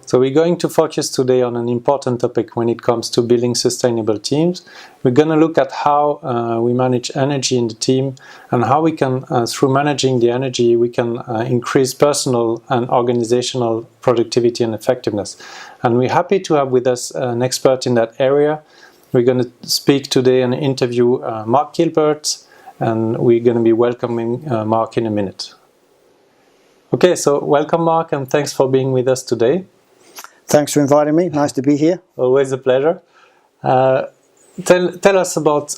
So we're going to focus today on an important topic when it comes to building sustainable teams. We're going to look at how we manage energy in the team and how we can, through managing the energy, we can increase personal and organizational productivity and effectiveness. And we're happy to have with us an expert in that area. We're going to speak today and interview Mark Guilbert, and we're going to be welcoming Mark in a minute. Okay, so welcome Mark, and thanks for being with us today. Thanks for inviting me. Nice to be here. Always a pleasure. Tell us about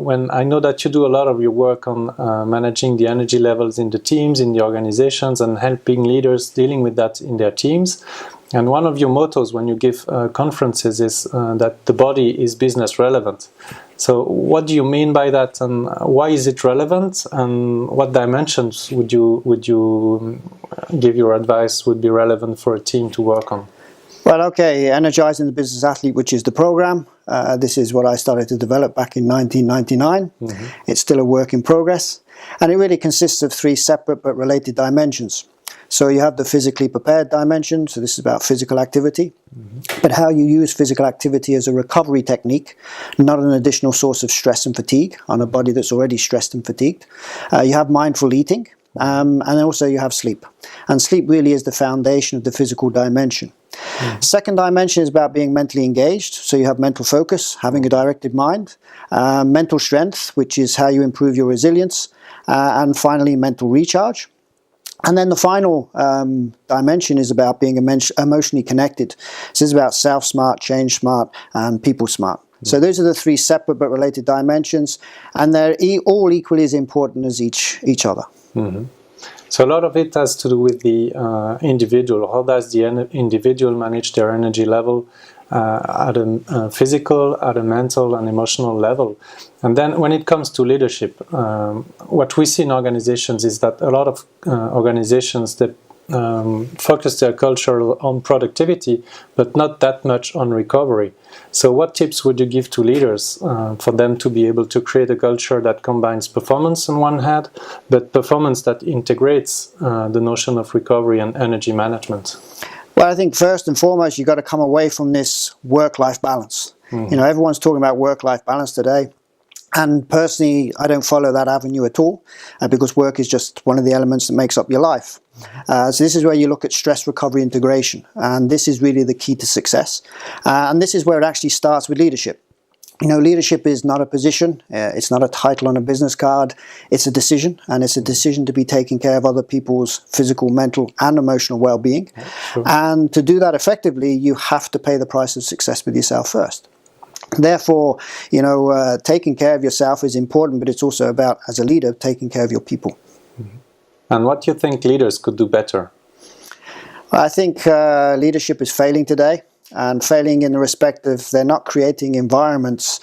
when I know that you do a lot of your work on managing the energy levels in the teams, in the organizations, and helping leaders dealing with that in their teams. And one of your mottos when you give conferences is that the body is business relevant. So what do you mean by that, and why is it relevant, and what dimensions would you give your advice would be relevant for a team to work on? Well, okay, Energizing the Business Athlete, which is the program. This is what I started to develop back in 1999. Mm-hmm. It's still a work in progress. And it really consists of three separate but related dimensions. So you have the physically prepared dimension, so this is about physical activity, but how you use physical activity as a recovery technique, not an additional source of stress and fatigue on a body that's already stressed and fatigued. You have mindful eating, and also you have sleep. And sleep really is the foundation of the physical dimension. Second dimension is about being mentally engaged, so you have mental focus, having a directed mind, mental strength, which is how you improve your resilience, and finally mental recharge. And then the final dimension is about being emotionally connected. This is about self-smart, change smart, and people smart. So those are the three separate but related dimensions, and they're all equally as important as each other. Mm-hmm. So a lot of it has to do with the individual. How does the individual manage their energy level at a physical, at a mental and emotional level? And then when it comes to leadership, what we see in organizations is that a lot of organizations that focus their culture on productivity, but not that much on recovery. So what tips would you give to leaders for them to be able to create a culture that combines performance on one hand, but performance that integrates the notion of recovery and energy management? Well, I think first and foremost, you've got to come away from this work-life balance. Mm-hmm. You know, everyone's talking about work-life balance today. And personally, I don't follow that avenue at all, because work is just one of the elements that makes up your life. So this is where you look at stress recovery integration, and this is really the key to success. And this is where it actually starts with leadership. You know, leadership is not a position, it's not a title on a business card, it's a decision, and it's a decision to be taking care of other people's physical, mental and emotional well-being. Sure. And to do that effectively, you have to pay the price of success with yourself first. Therefore, you know, taking care of yourself is important, but it's also about, as a leader, taking care of your people. Mm-hmm. And what do you think leaders could do better? Well, I think leadership is failing today, and failing in the respect of they're not creating environments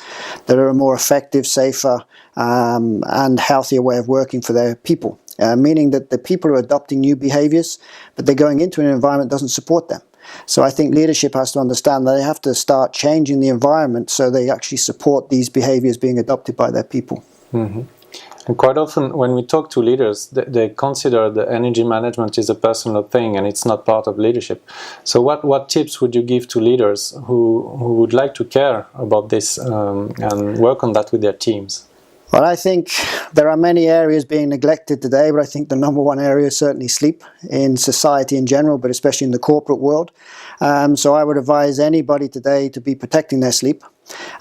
that are a more effective, safer, and healthier way of working for their people. Meaning that the people are adopting new behaviors, but they're going into an environment that doesn't support them. So I think leadership has to understand that they have to start changing the environment so they actually support these behaviors being adopted by their people. Mm-hmm. And quite often when we talk to leaders, they consider the energy management is a personal thing and it's not part of leadership. So what tips would you give to leaders who would like to care about this and work on that with their teams? Well, I think there are many areas being neglected today, but I think the number one area is certainly sleep in society in general, but especially in the corporate world. So I would advise anybody today to be protecting their sleep.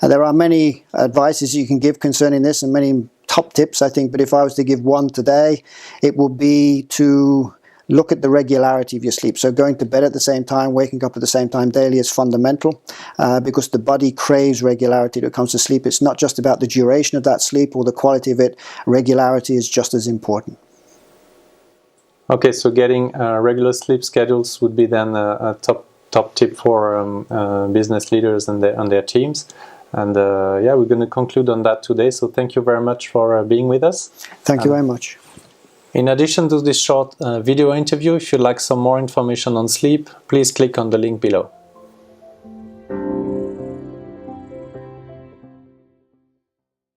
There are many advices you can give concerning this and many top tips, I think, but if I was to give one today, it would be to look at the regularity of your sleep. So going to bed at the same time, waking up at the same time daily is fundamental because the body craves regularity when it comes to sleep. It's not just about the duration of that sleep or the quality of it. Regularity is just as important. Okay, so getting regular sleep schedules would be then a top tip for business leaders and their teams. And yeah, we're going to conclude on that today. So thank you very much for being with us. Thank you very much. In addition to this short video interview, if you'd like some more information on sleep, please click on the link below.